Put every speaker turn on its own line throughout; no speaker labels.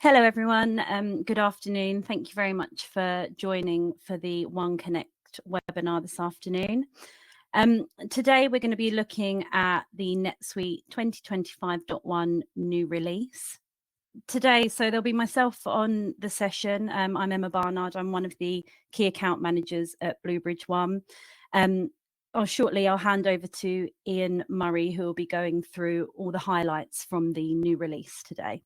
Hello everyone, good afternoon. Thank you very much for joining for the One Connect webinar this afternoon. Today we're going to be looking at the NetSuite 2025.1 new release. Today, so there'll be myself on the session. I'm Emma Barnard. I'm one of the key account managers at BlueBridge One. Shortly I'll hand over to Iain Murray, who will be going through all the highlights from the new release today.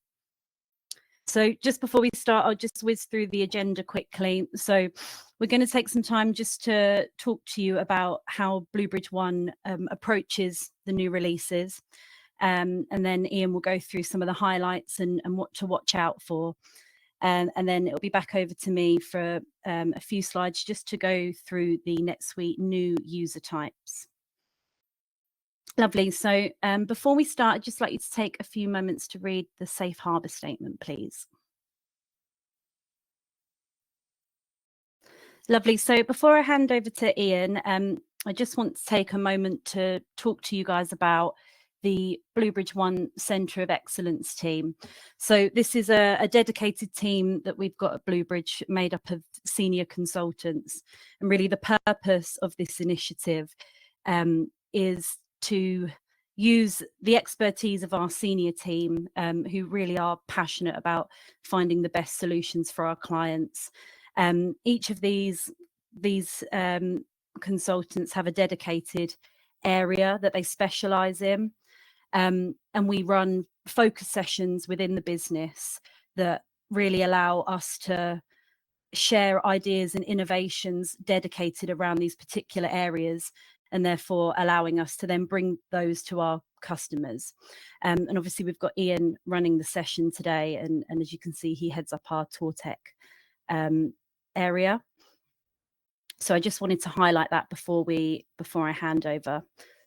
So just before we start, I'll just whiz through the agenda quickly. So we're going to take some time just to talk to you about how BlueBridge One approaches the new releases. And then Iain will go through some of the highlights and what to watch out for. And then it'll be back over to me for a few slides just to go through the NetSuite new user types. Lovely. So before we start, I'd just like you to take a few moments to read the safe harbor statement, please. Lovely. So before I hand over to Iain, I just want to take a moment to talk to you guys about the BlueBridge One Centre of Excellence team. So this is a dedicated team that we've got at BlueBridge, made up of senior consultants. And really the purpose of this initiative is to use the expertise of our senior team, who really are passionate about finding the best solutions for our clients. Each of these consultants have a dedicated area that they specialize in, and we run focus sessions within the business that really allow us to share ideas and innovations dedicated around these particular areas, and therefore allowing us to then bring those to our customers. And obviously we've got Iain running the session today, and as you can see, he heads up our TourTech area. So I just wanted to highlight that before I hand over.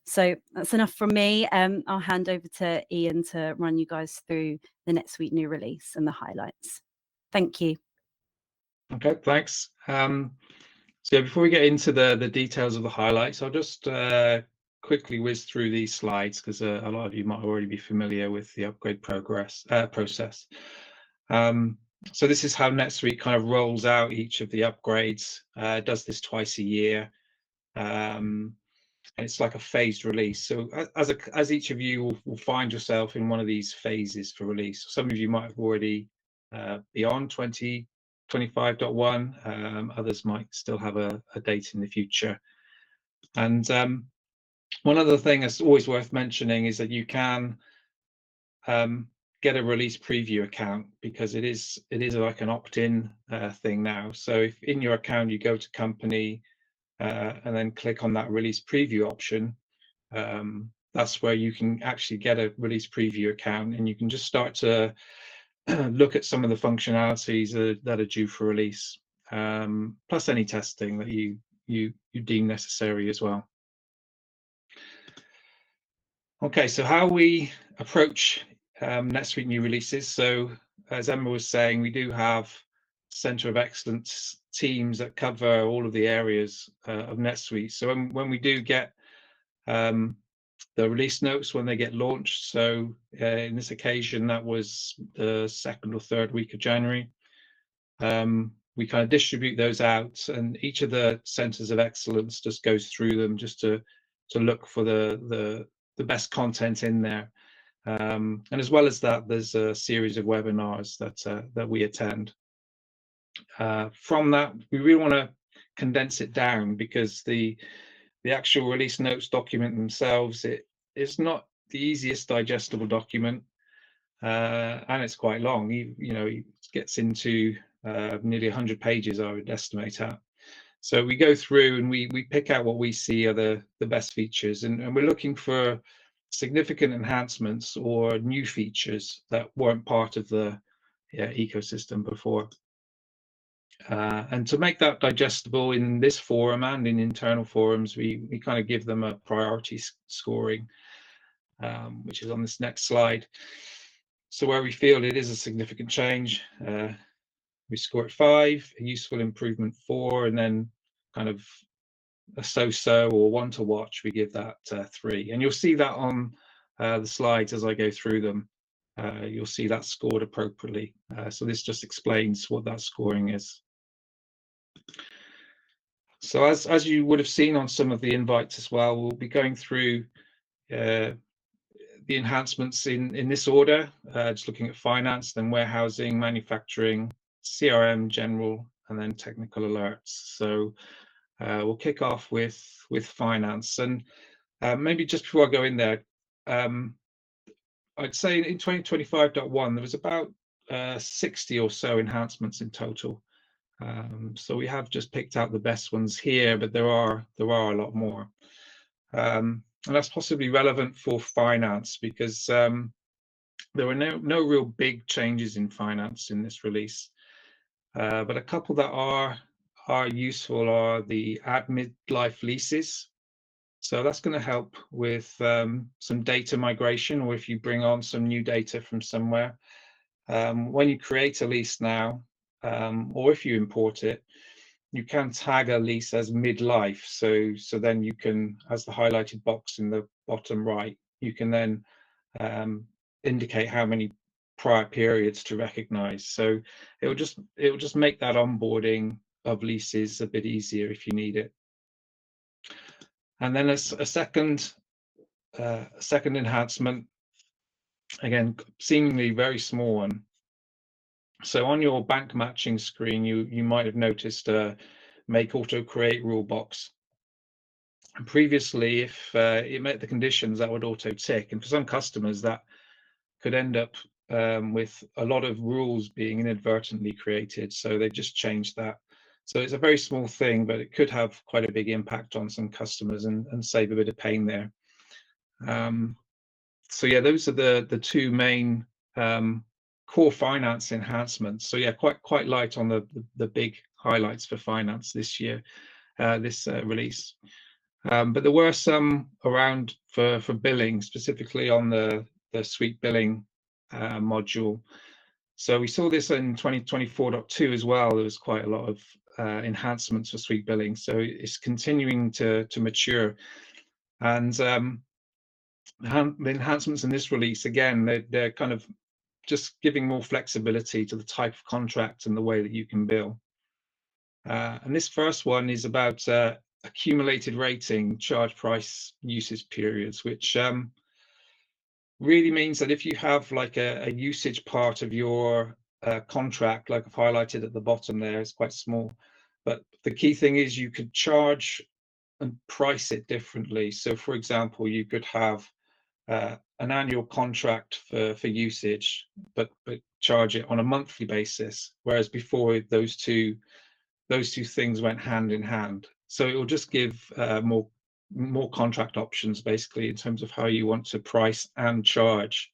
So that's enough from me. I'll hand over to Iain to run you guys through the NetSuite new release and the highlights. Thank you.
Okay, thanks. So before we get into the details of the highlights, I'll just quickly whiz through these slides because a lot of you might already be familiar with the upgrade process. So this is how NetSuite kind of rolls out each of the upgrades. It does this twice a year, and it's like a phased release. So as each of you will find yourself in one of these phases for release. Some of you might have already be on 2025.1. Others might still have a date in the future. And one other thing that's always worth mentioning is that you can get a release preview account, because it is like an opt-in thing now. So if in your account you go to company and then click on that release preview option, that's where you can actually get a release preview account, and you can just start to look at some of the functionalities that are due for release, plus any testing that you deem necessary as well. Okay, so how we approach NetSuite new releases. So as Emma was saying, we do have Centre of Excellence teams that cover all of the areas of NetSuite. So when we do get the release notes when they get launched, so in this occasion that was the 2nd or 3rd week of January, we kind of distribute those out, and each of the centres of excellence just goes through them just to look for the best content in there. And as well as that, there's a series of webinars that we attend. From that, we really want to condense it down, because the actual release notes document themselves, it's not the easiest digestible document, and it's quite long. It gets into nearly 100 pages, I would estimate at. So we go through and we pick out what we see are the best features, and we're looking for significant enhancements or new features that weren't part of the ecosystem before. And to make that digestible in this forum and in internal forums, we kind of give them a priority scoring, which is on this next slide. So where we feel it is a significant change, we score it 5, a useful improvement 4, and then kind of a so-so or one to watch, we give that 3. And you'll see that on the slides as I go through them. you'll see that scored appropriately. So this just explains what that scoring is. So as you would have seen on some of the invites as well, we'll be going through the enhancements in this order, just looking at finance, then warehousing, manufacturing, CRM, general, and then technical alerts. So we'll kick off with finance. And maybe just before I go in there, I'd say in 2025.1, there was about 60 or so enhancements in total. So we have just picked out the best ones here, but there are a lot more. And that's possibly relevant for finance because there were no real big changes in finance in this release. But a couple that are useful are the add mid-life leases. So that's going to help with some data migration, or if you bring on some new data from somewhere. When you create a lease now, or if you import it, you can tag a lease as mid-life. So then you can, as the highlighted box in the bottom right, you can then indicate how many prior periods to recognize. So it will just make that onboarding of leases a bit easier if you need it. And then a second enhancement, again, seemingly very small one. So on your bank matching screen, you might have noticed a make auto create rule box. And previously, if it met the conditions, that would auto tick. And for some customers, that could end up with a lot of rules being inadvertently created. So they just changed that. So it's a very small thing, but it could have quite a big impact on some customers and save a bit of pain there. So yeah, those are the two main core finance enhancements. So yeah, quite light on the big highlights for finance this year, this release. But there were some around for billing, specifically on the SuiteBilling module. So we saw this in 2024.2 as well. There was quite a lot of enhancements for SuiteBilling. So it's continuing to mature. And the enhancements in this release, again, they're kind of just giving more flexibility to the type of contract and the way that you can bill. And this first one is about accumulated rating, charge price, usage periods, which really means that if you have like a usage part of your contract, like I've highlighted at the bottom there, it's quite small, but the key thing is you could charge and price it differently. So for example, you could have an annual contract for usage, but charge it on a monthly basis, whereas before those two things went hand in hand. So it will just give more contract options, basically, in terms of how you want to price and charge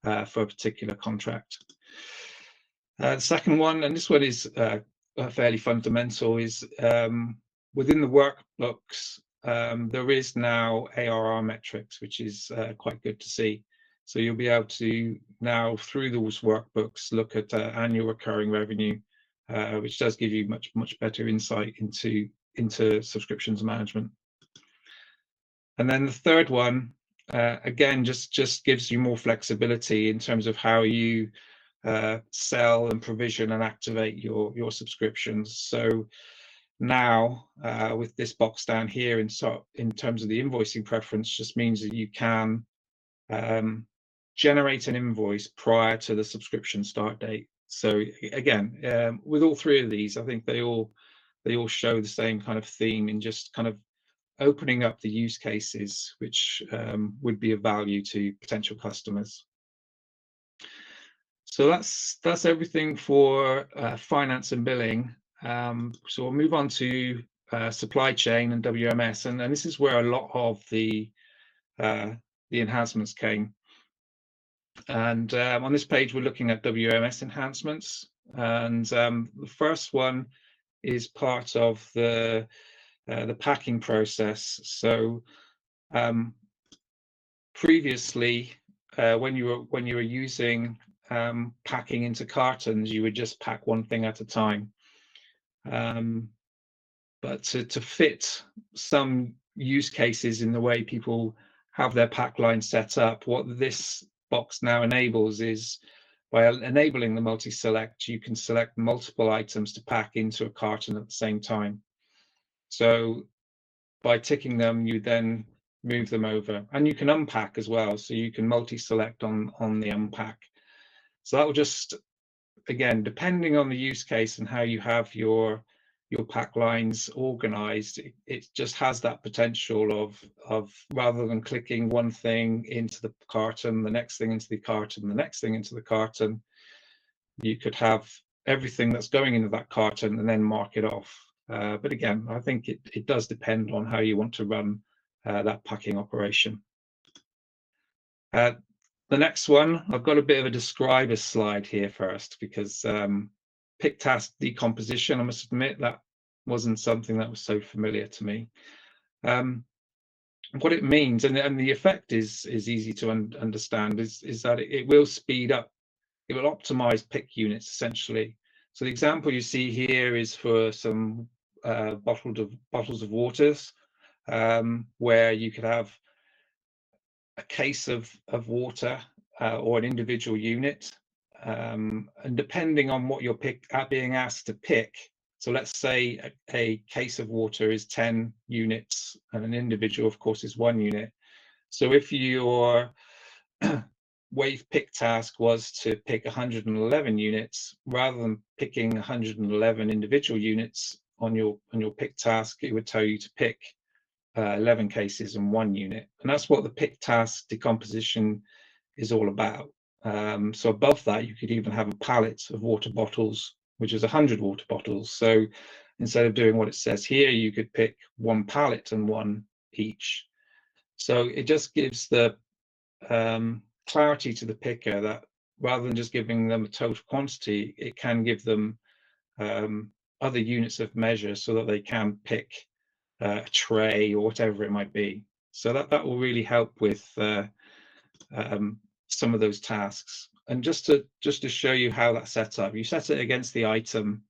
for a particular contract. The second one, and this one is fairly fundamental, is within the workbooks, there is now ARR metrics, which is quite good to see. So you'll be able to now, through those workbooks, look at annual recurring revenue, which does give you much better insight into subscriptions management. And then the third one, again, just gives you more flexibility in terms of how you sell and provision and activate your subscriptions. So now with this box down here in terms of the invoicing preference, just means that you can generate an invoice prior to the subscription start date. So again, with all three of these, I think they all show the same kind of theme in just kind of opening up the use cases which would be of value to potential customers. So that's everything for finance and billing. So we'll move on to supply chain and WMS, and this is where a lot of the enhancements came. And on this page, we're looking at WMS enhancements, and the first one is part of the packing process. So previously, when you were using packing into cartons, you would just pack one thing at a time. But to fit some use cases in the way people have their pack line set up, what this box now enables is, by enabling the multi-select, you can select multiple items to pack into a carton at the same time. So by ticking them, you then move them over, and you can unpack as well. So you can multi-select on the unpack. So that will just, again, depending on the use case and how you have your pack lines organized, it just has that potential of rather than clicking one thing into the carton, the next thing into the carton, the next thing into the carton, you could have everything that's going into that carton and then mark it off. But again, I think it does depend on how you want to run that packing operation. The next one, I've got a bit of a describer slide here first, because pick task decomposition, I must admit, that wasn't something that was so familiar to me. What it means, and the effect is easy to understand, is that it will speed up, it will optimize pick units essentially. So the example you see here is for some bottles of waters, where you could have a case of water or an individual unit, and depending on what you're being asked to pick. So let's say a case of water is 10 units and an individual, of course, is 1 unit. So if your wave pick task was to pick 111 units, rather than picking 111 individual units on your pick task, it would tell you to pick 11 cases and 1 unit. And that's what the pick task decomposition is all about. So above that, you could even have a pallet of water bottles, which is 100 water bottles. So instead of doing what it says here, you could pick 1 pallet and 1 each. So it just gives the clarity to the picker that rather than just giving them a total quantity, it can give them other units of measure so that they can pick a tray or whatever it might be. So that will really help with some of those tasks. And just to show you how that's set up, you set it against the item.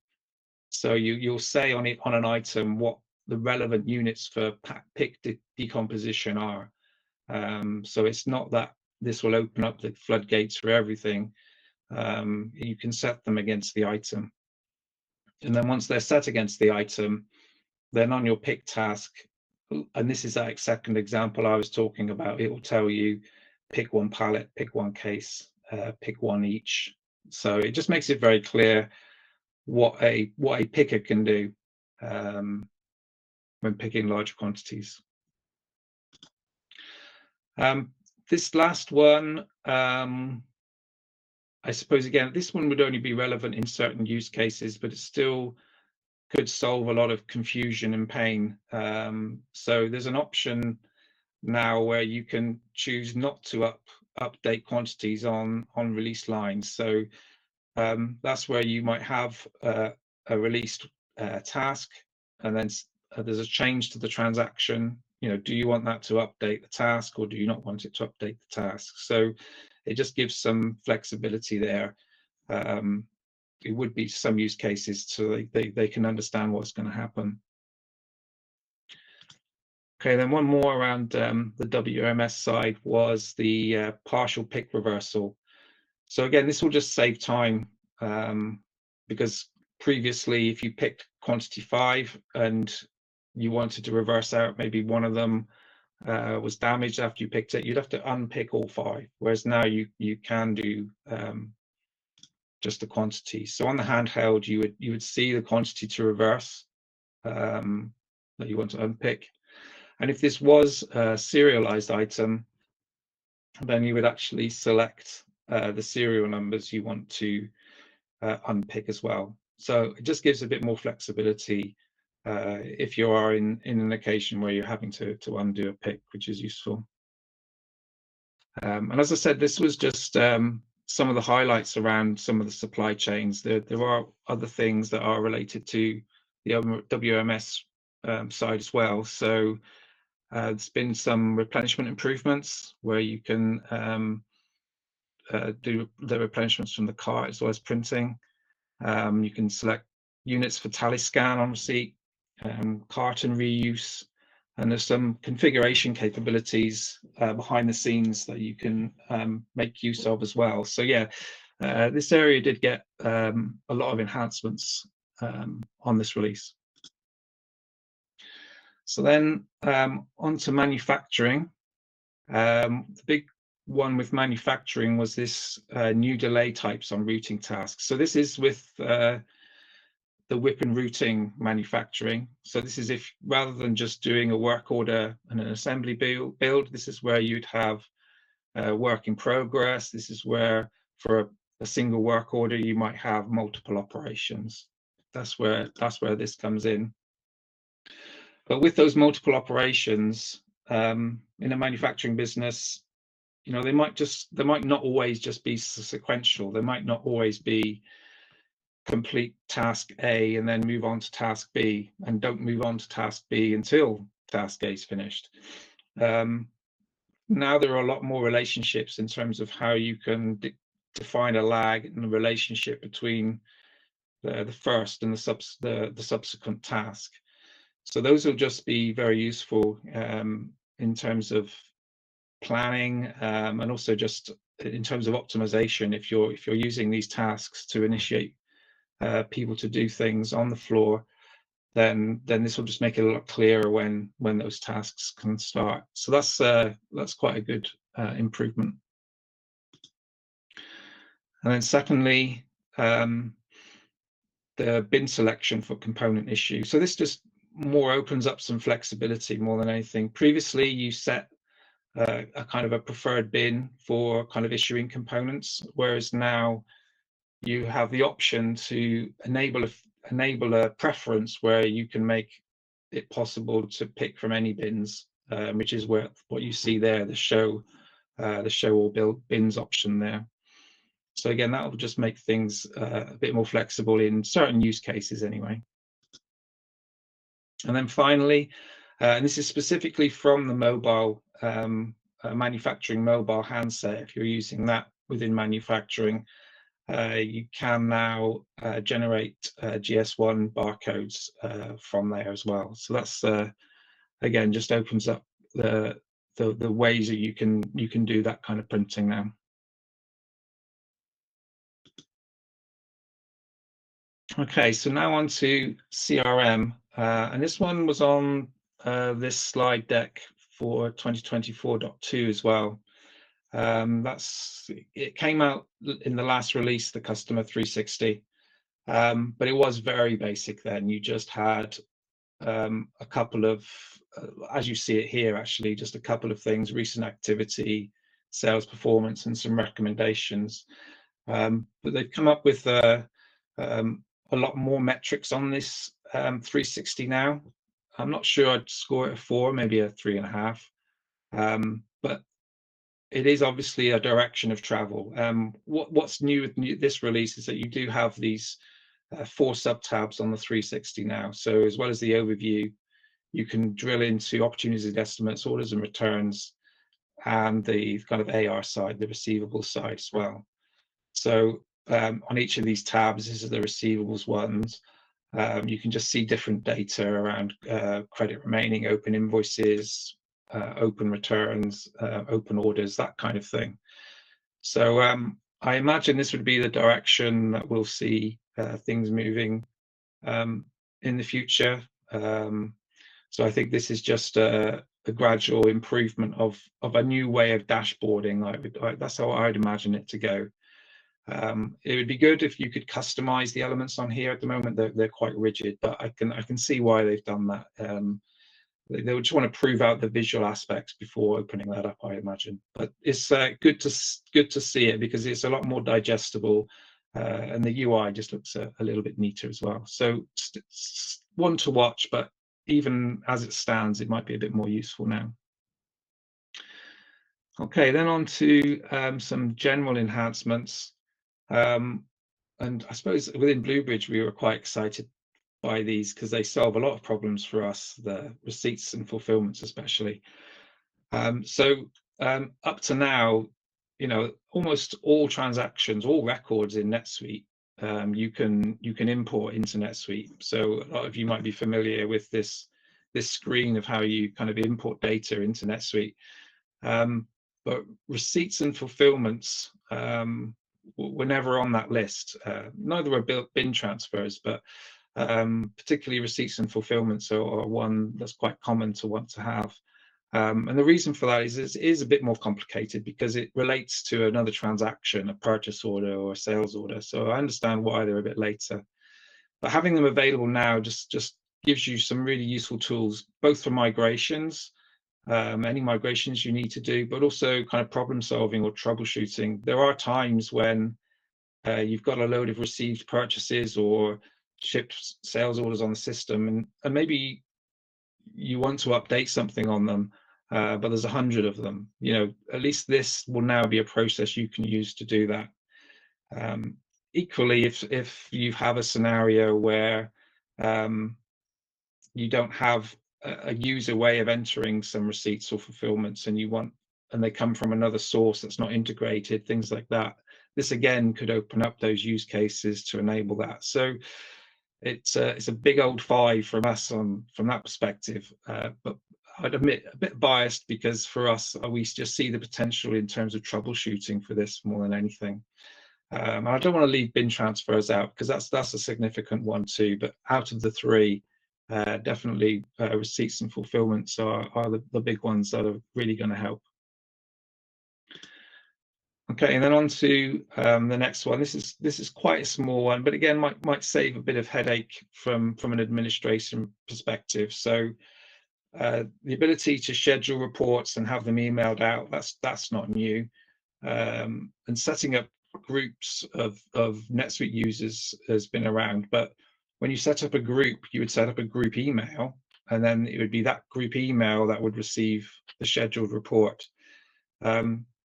So you'll say on an item what the relevant units for pick decomposition are. So it's not that this will open up the floodgates for everything. You can set them against the item. And then once they're set against the item, then on your pick task, and this is that second example I was talking about, it will tell you pick 1 pallet, pick 1 case, pick 1 each. So it just makes it very clear what a picker can do when picking large quantities. This last one, I suppose, again, this one would only be relevant in certain use cases, but it still could solve a lot of confusion and pain. So there's an option now where you can choose not to update quantities on release lines. So that's where you might have a released task, and then there's a change to the transaction. Do you want that to update the task, or do you not want it to update the task? So it just gives some flexibility there. It would be some use cases so they can understand what's going to happen. Okay, then one more around the WMS side was the partial pick reversal. So again, this will just save time, because previously, if you picked quantity 5 and you wanted to reverse out, maybe one of them was damaged after you picked it, you'd have to unpick all 5. Whereas now you can do just the quantity. So on the handheld, you would see the quantity to reverse that you want to unpick. And if this was a serialized item, then you would actually select the serial numbers you want to unpick as well. So it just gives a bit more flexibility if you are in an occasion where you're having to undo a pick, which is useful. And as I said, this was just some of the highlights around some of the supply chains. There are other things that are related to the WMS side as well. So there's been some replenishment improvements where you can do the replenishments from the cart as well as printing. You can select units for tally scan on receipt, carton reuse, And there's some configuration capabilities behind the scenes that you can make use of as well. So yeah, this area did get a lot of enhancements on this release. So then on to manufacturing. The big one with manufacturing was this new delay types on routing tasks. So this is with the whip and routing manufacturing. So this is if rather than just doing a work order and an assembly build, this is where you'd have work in progress. This is where for a single work order you might have multiple operations. That's where this comes in. But with those multiple operations in a manufacturing business, you know, they might not always just be sequential. They might not always be complete task A and then move on to task B, and don't move on to task B until task A is finished. Now there are a lot more relationships in terms of how you can define a lag in the relationship between the first and the subsequent task. So those will just be very useful in terms of planning and also just in terms of optimization. If you're using these tasks to initiate people to do things on the floor, then this will just make it a lot clearer when those tasks can start. So that's quite a good improvement. And then secondly, the bin selection for component issues. So this just more opens up some flexibility more than anything. Previously, you set a kind of a preferred bin for kind of issuing components, whereas now you have the option to enable a preference where you can make it possible to pick from any bins, which is what you see there, the show all bins option there. So again, that will just make things a bit more flexible in certain use cases anyway. And then finally, and this is specifically from the mobile manufacturing mobile handset, if you're using that within manufacturing, you can now generate GS1 barcodes from there as well. So that's again just opens up the ways that you can do that kind of printing now. Okay, so now on to CRM, and this one was on this slide deck for 2024.2 as well. It came out in the last release, the Customer 360, but it was very basic then. You just had a couple of, as you see it here, actually, just a couple of things: recent activity, sales performance, and some recommendations. But they've come up with a lot more metrics on this 360 now. I'm not sure I'd score it a 4, maybe a 3.5. But it is obviously a direction of travel. What's new with this release is that you do have these 4 sub-tabs on the 360 now. So as well as the overview, you can drill into opportunities, estimates, orders and returns, and the kind of AR side, the receivable side as well. So on each of these tabs, this is the receivables ones. You can just see different data around credit remaining, open invoices, open returns, open orders, that kind of thing. So I imagine this would be the direction that we'll see things moving in the future. So I think this is just a gradual improvement of a new way of dashboarding. That's how I'd imagine it to go. It would be good if you could customize the elements on here. At the moment, they're quite rigid, but I can see why they've done that. They would just want to prove out the visual aspects before opening that up, I imagine. But it's good to see it because it's a lot more digestible, and the UI just looks a little bit neater as well. So one to watch, but even as it stands, it might be a bit more useful now. Okay, then on to some general enhancements. And I suppose within BlueBridge, we were quite excited by these because they solve a lot of problems for us, the receipts and fulfillments especially. So up to now, you know, almost all transactions, all records in NetSuite, you can import into NetSuite. So a lot of you might be familiar with this this screen of how you kind of import data into NetSuite. But receipts and fulfillments were never on that list. Neither were bin transfers, but particularly receipts and fulfillments are one that's quite common to want to have. And the reason for that is it is a bit more complicated because it relates to another transaction, a purchase order or a sales order. So I understand why they're a bit later. But having them available now just gives you some really useful tools, both for migrations, any migrations you need to do, but also kind of problem solving or troubleshooting. There are times when you've got a load of received purchases or shipped sales orders on the system, and maybe you want to update something on them, but there's 100 of them. At least this will now be a process you can use to do that. Equally, if you have a scenario where you don't have a user way of entering some receipts or fulfillments, and they come from another source that's not integrated, things like that, this again could open up those use cases to enable that. So it's a big old 5 from us from that perspective, but I'd admit a bit biased, because for us we just see the potential in terms of troubleshooting for this more than anything. And I don't want to leave bin transfers out, because that's a significant one too, but out of the 3, definitely receipts and fulfillments are the big ones that are really going to help. Okay, and then on to the next one. This is quite a small one, but again might save a bit of headache from an administration perspective. So the ability to schedule reports and have them emailed out, that's not new. And setting up groups of NetSuite users has been around, but when you set up a group, you would set up a group email, and then it would be that group email that would receive the scheduled report.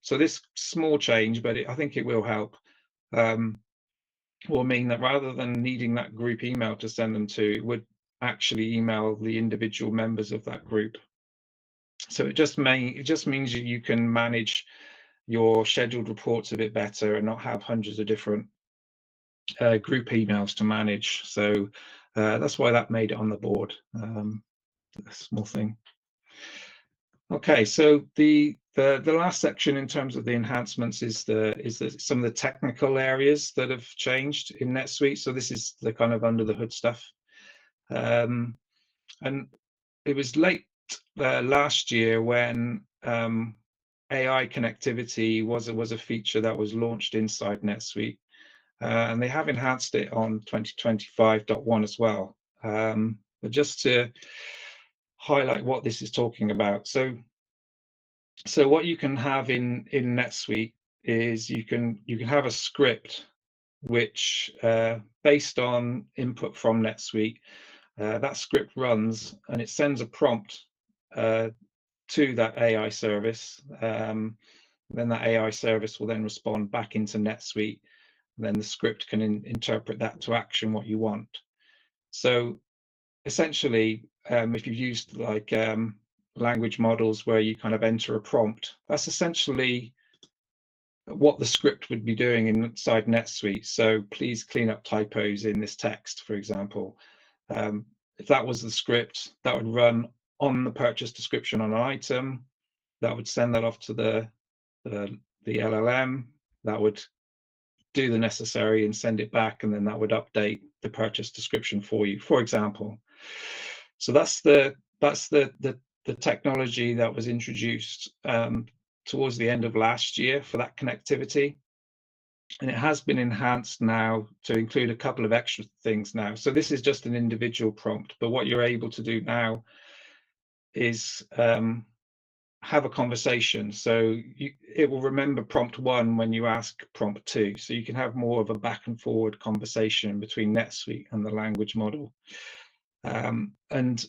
So this small change, but I think it will help, will mean that rather than needing that group email to send them to, it would actually email the individual members of that group. So it just means you can manage your scheduled reports a bit better and not have hundreds of different group emails to manage. So that's why that made it on the board. A small thing. Okay, so the last section in terms of the enhancements is some of the technical areas that have changed in NetSuite. So this is the kind of under the hood stuff, and it was late last year when AI connectivity was a feature that was launched inside NetSuite, and they have enhanced it on 2025.1 as well. But just to highlight what this is talking about. So what you can have in NetSuite is you can have a script which, based on input from NetSuite, that script runs and it sends a prompt to that AI service. Then that AI service will then respond back into NetSuite. Then the script can interpret that to action what you want. So essentially, if you've used like language models where you kind of enter a prompt, that's essentially what the script would be doing inside NetSuite. So please clean up typos in this text, for example. If that was the script, that would run on the purchase description on an item, that would send that off to the LLM, that would do the necessary and send it back, and then that would update the purchase description for you, for example. So that's the technology that was introduced towards the end of last year for that connectivity, and it has been enhanced now to include a couple of extra things now. So this is just an individual prompt, but what you're able to do now is have a conversation. So it will remember prompt 1 when you ask prompt 2. So you can have more of a back and forward conversation between NetSuite and the language model. And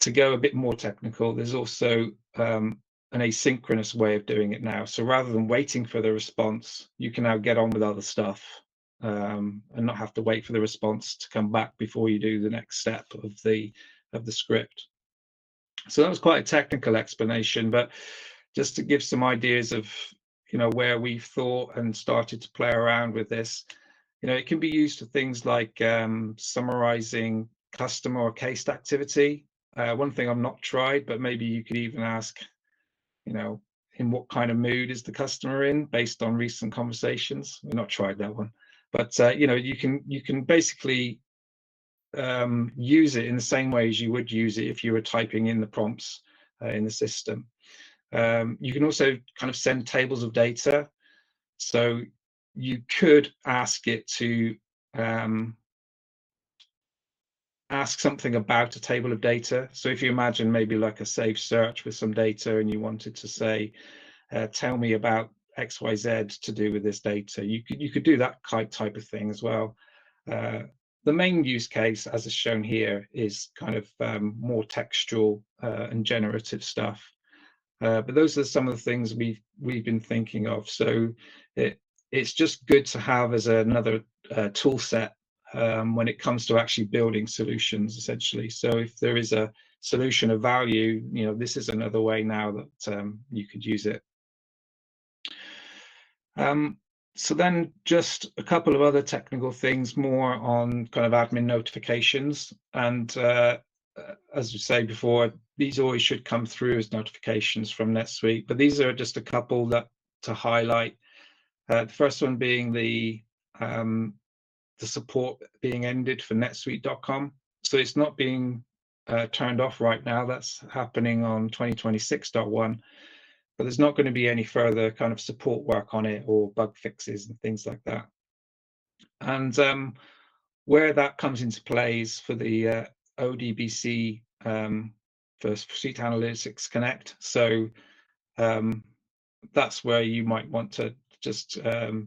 to go a bit more technical, there's also an asynchronous way of doing it now. So rather than waiting for the response, you can now get on with other stuff and not have to wait for the response to come back before you do the next step of the script. So that was quite a technical explanation, but just to give some ideas of where we've thought and started to play around with this, it can be used for things like summarizing customer or case activity. One thing I've not tried, but maybe you could even ask, you know, in what kind of mood is the customer in based on recent conversations. We've not tried that one, but you know, you can basically use it in the same way as you would use it if you were typing in the prompts in the system. You can also kind of send tables of data. So you could ask it to ask something about a table of data. So if you imagine maybe like a saved search with some data and you wanted to say, tell me about XYZ to do with this data, you could do that type of thing as well. The main use case, as is shown here, is kind of more textual and generative stuff. But those are some of the things we've been thinking of. So it's just good to have as another tool set when it comes to actually building solutions, essentially. So if there is a solution of value, you know, this is another way now that you could use it. So then just a couple of other technical things more on kind of admin notifications. And as we say before, these always should come through as notifications from NetSuite, but these are just a couple that to highlight. The first one being the support being ended for netsuite.com. So it's not being turned off right now. That's happening on 2026.1. But there's not going to be any further kind of support work on it or bug fixes and things like that. And where that comes into play is for the ODBC for Suite Analytics Connect. So that's where you might want to just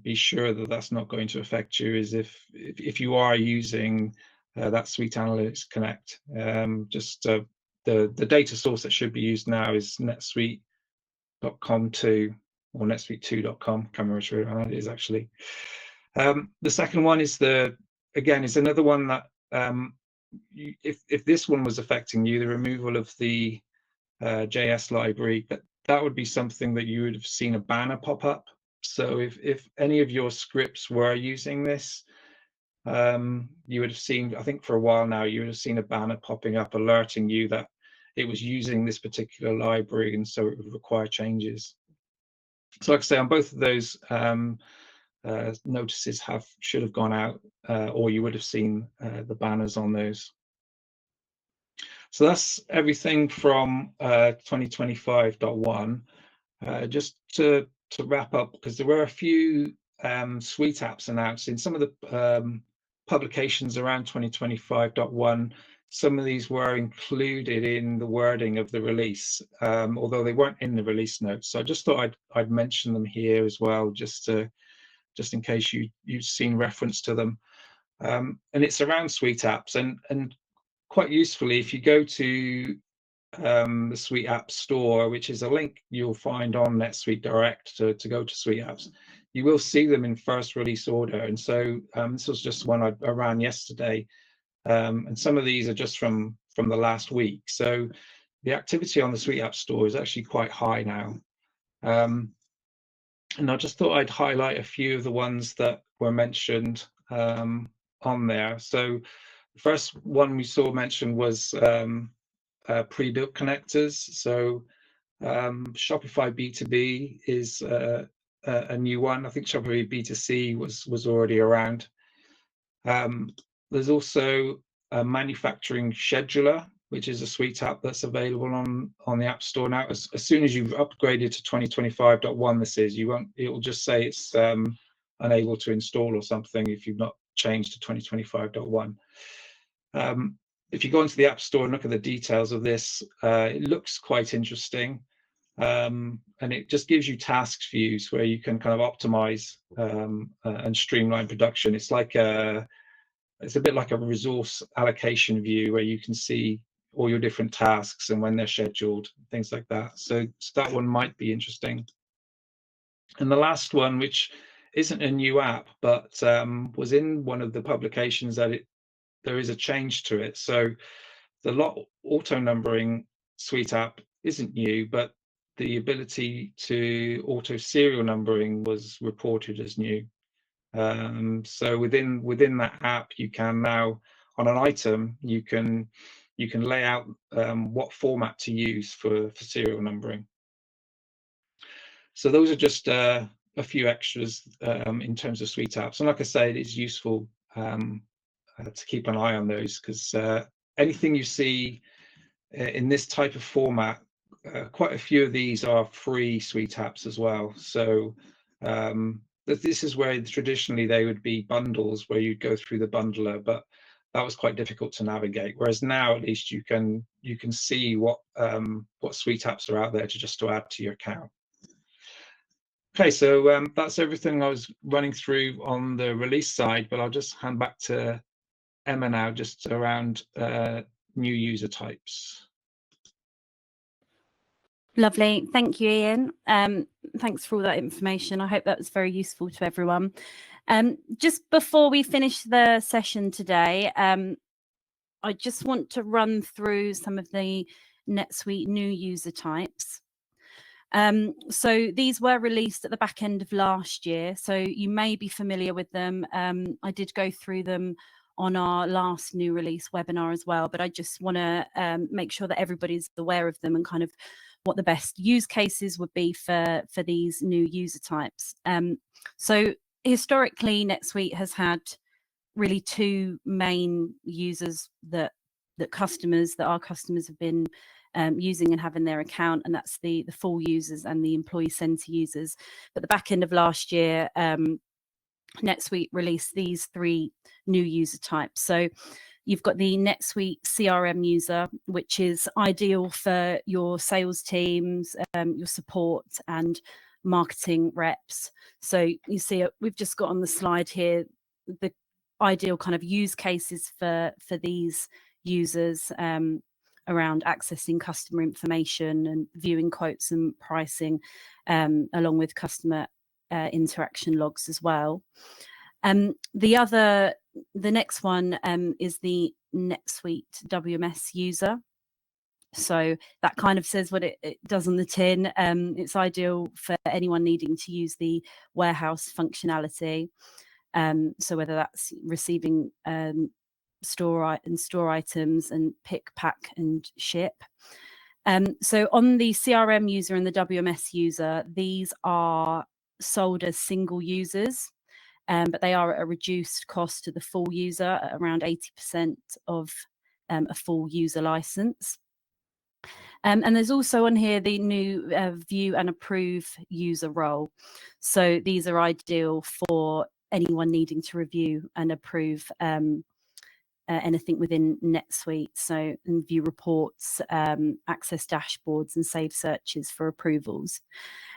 be sure that that's not going to affect you, is if you are using that Suite Analytics Connect. The data source that should be used now is NetSuite.com2 or NetSuite2.com. Can't remember which one it is actually. The second one is is another one that if this one was affecting you, the removal of the JS library, that would be something that you would have seen a banner pop up. So if any of your scripts were using this, you would have seen, I think for a while now, you would have seen a banner popping up alerting you that it was using this particular library, and so it would require changes. So like I say, on both of those notices should have gone out, or you would have seen the banners on those. So that's everything from 2025.1. Just to wrap up, because there were a few Suite apps announced in some of the publications around 2025.1. Some of these were included in the wording of the release, although they weren't in the release notes. So I just thought I'd mention them here as well, just in case you've seen reference to them. And it's around Suite apps, and quite usefully, if you go to the Suite App Store, which is a link you'll find on NetSuite Direct to go to Suite Apps, you will see them in first release order. And so this was just one I ran yesterday, and some of these are just from the last week. So the activity on the Suite App Store is actually quite high now. And I just thought I'd highlight a few of the ones that were mentioned on there. So the first one we saw mentioned was pre-built connectors. So Shopify B2B is a new one. I think Shopify B2C was already around. There's also a manufacturing scheduler, which is a Suite app that's available on the App Store now. As soon as you've upgraded to 2025.1, it will just say it's unable to install or something if you've not changed to 2025.1. If you go into the App Store and look at the details of this, it looks quite interesting, and it just gives you tasks views where you can kind of optimize and streamline production. It's a bit like a resource allocation view where you can see all your different tasks and when they're scheduled, things like that. So that one might be interesting. And the last one, which isn't a new app, but was in one of the publications that there is a change to it. So the lot auto numbering Suite app isn't new, but the ability to auto serial numbering was reported as new. So within that app, you can now, on an item, you can you can lay out what format to use for serial numbering. So those are just a few extras in terms of Suite apps. And like I say, it is useful to keep an eye on those, because anything you see in this type of format, quite a few of these are free Suite apps as well. So this is where traditionally they would be bundles where you'd go through the bundler, but that was quite difficult to navigate. Whereas now at least you can see what Suite apps are out there to add to your account. Okay, so that's everything I was running through on the release side, but I'll just hand back to Emma now, just around new user types.
Lovely. Thank you, Iain. Thanks for all that information. I hope that was very useful to everyone. Just before we finish the session today, I just want to run through some of the NetSuite new user types. So these were released at the back end of last year, so you may be familiar with them. I did go through them on our last new release webinar as well, but I just want to make sure that everybody's aware of them and kind of what the best use cases would be for these new user types. So historically, NetSuite has had really two main users that our customers have been using and having their account, and that's the full users and the employee center users. But the back end of last year, NetSuite released these three new user types. So you've got the NetSuite CRM user, which is ideal for your sales teams, your support and marketing reps. So you see, we've just got on the slide here the ideal kind of use cases for these users around accessing customer information and viewing quotes and pricing, along with customer interaction logs as well. The next one is the NetSuite WMS user. So that kind of says what it does on the tin. It's ideal for anyone needing to use the warehouse functionality. So whether that's receiving store items and pick, pack and ship. So on the CRM user and the WMS user, these are sold as single users, but they are at a reduced cost to the full user, at around 80% of a full user license. And there's also on here the new view and approve user role. So these are ideal for anyone needing to review and approve anything within NetSuite, so and view reports, access dashboards and save searches for approvals.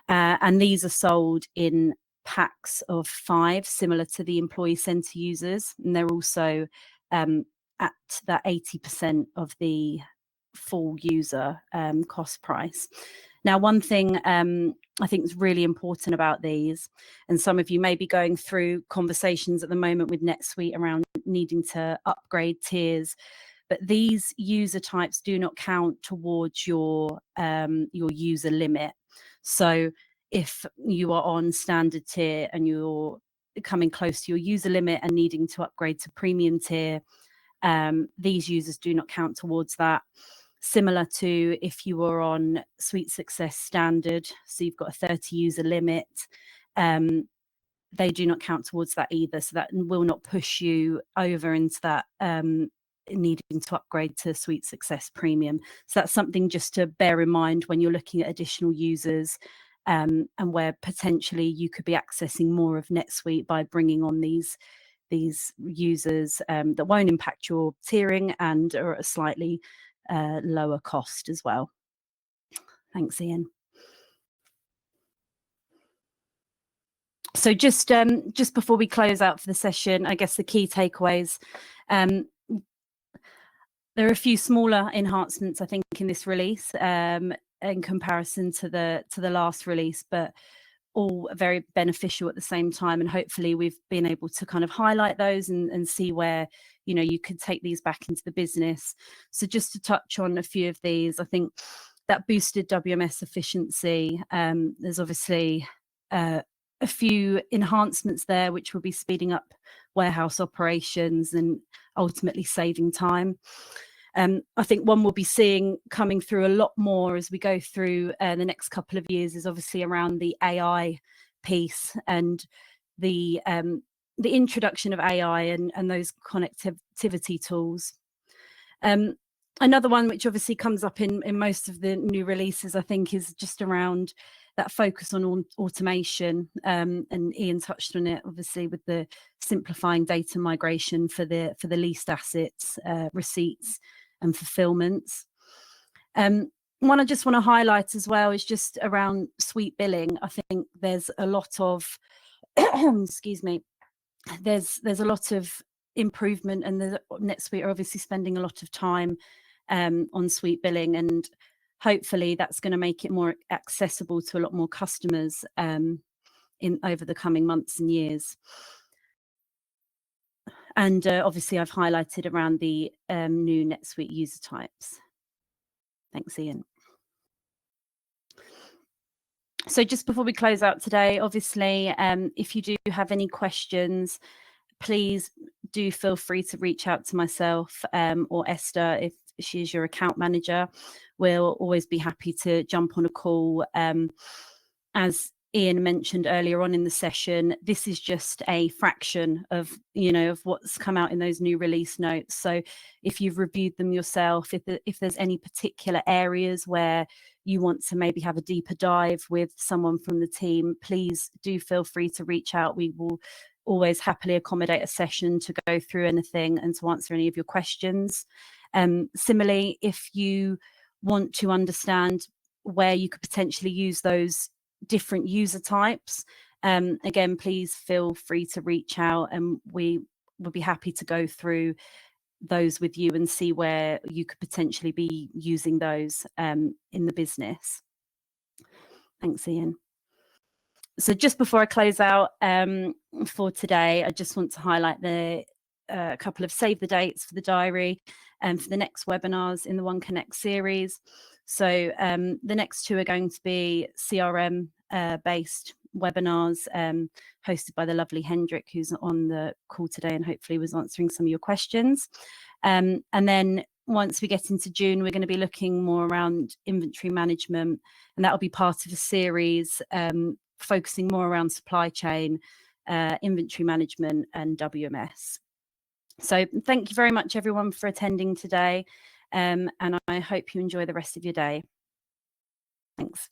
And these are sold in packs of 5, similar to the employee center users, and they're also at that 80% of the full user cost price. Now, one thing I think is really important about these, and some of you may be going through conversations at the moment with NetSuite around needing to upgrade tiers, but these user types do not count towards your user limit. So if you are on standard tier and you're coming close to your user limit and needing to upgrade to premium tier, these users do not count towards that. Similar to if you were on Suite Success Standard, so you've got a 30 user limit, they do not count towards that either. So that will not push you over into that needing to upgrade to Suite Success Premium. So that's something just to bear in mind when you're looking at additional users, and where potentially you could be accessing more of NetSuite by bringing on these users that won't impact your tiering and are at a slightly lower cost as well. Thanks, Iain. So just before we close out for the session, I guess the key takeaways. There are a few smaller enhancements, I think, in this release in comparison to the last release, but all very beneficial at the same time. And hopefully we've been able to kind of highlight those and see where, you know, you could take these back into the business. So just to touch on a few of these, I think that boosted WMS efficiency. There's obviously a few enhancements there which will be speeding up warehouse operations and ultimately saving time. I think one we'll be seeing coming through a lot more as we go through the next couple of years is obviously around the AI piece and the introduction of AI and those connectivity tools. Another one which obviously comes up in most of the new releases, I think, is just around that focus on automation. And Iain touched on it, obviously, with the simplifying data migration for the leased assets, receipts and fulfillments. One I just want to highlight as well is just around SuiteBilling. I think there's a lot of excuse me, there's a lot of improvement, and the NetSuite are obviously spending a lot of time on SuiteBilling, and hopefully that's going to make it more accessible to a lot more customers over the coming months and years. And obviously I've highlighted around the new NetSuite user types. Thanks, Iain. So just before we close out today, obviously, if you do have any questions, please do feel free to reach out to myself or Esther if she is your account manager. We'll always be happy to jump on a call. As Iain mentioned earlier on in the session, this is just a fraction of, of what's come out in those new release notes. So if you've reviewed them yourself, if there's any particular areas where you want to maybe have a deeper dive with someone from the team, please do feel free to reach out. We will always happily accommodate a session to go through anything and to answer any of your questions. Similarly, if you want to understand where you could potentially use those different user types, again, please feel free to reach out and we will be happy to go through those with you and see where you could potentially be using those in the business. Thanks, Iain. So just before I close out for today, I just want to highlight the couple of save the dates for the diary and for the next webinars in the One Connect series. So the next two are going to be CRM based webinars hosted by the lovely Hendrik, who's on the call today and hopefully was answering some of your questions. And then once we get into June, we're going to be looking more around inventory management, and that will be part of a series focusing more around supply chain, inventory management and WMS. So thank you very much, everyone, for attending today, and I hope you enjoy the rest of your day. Thanks.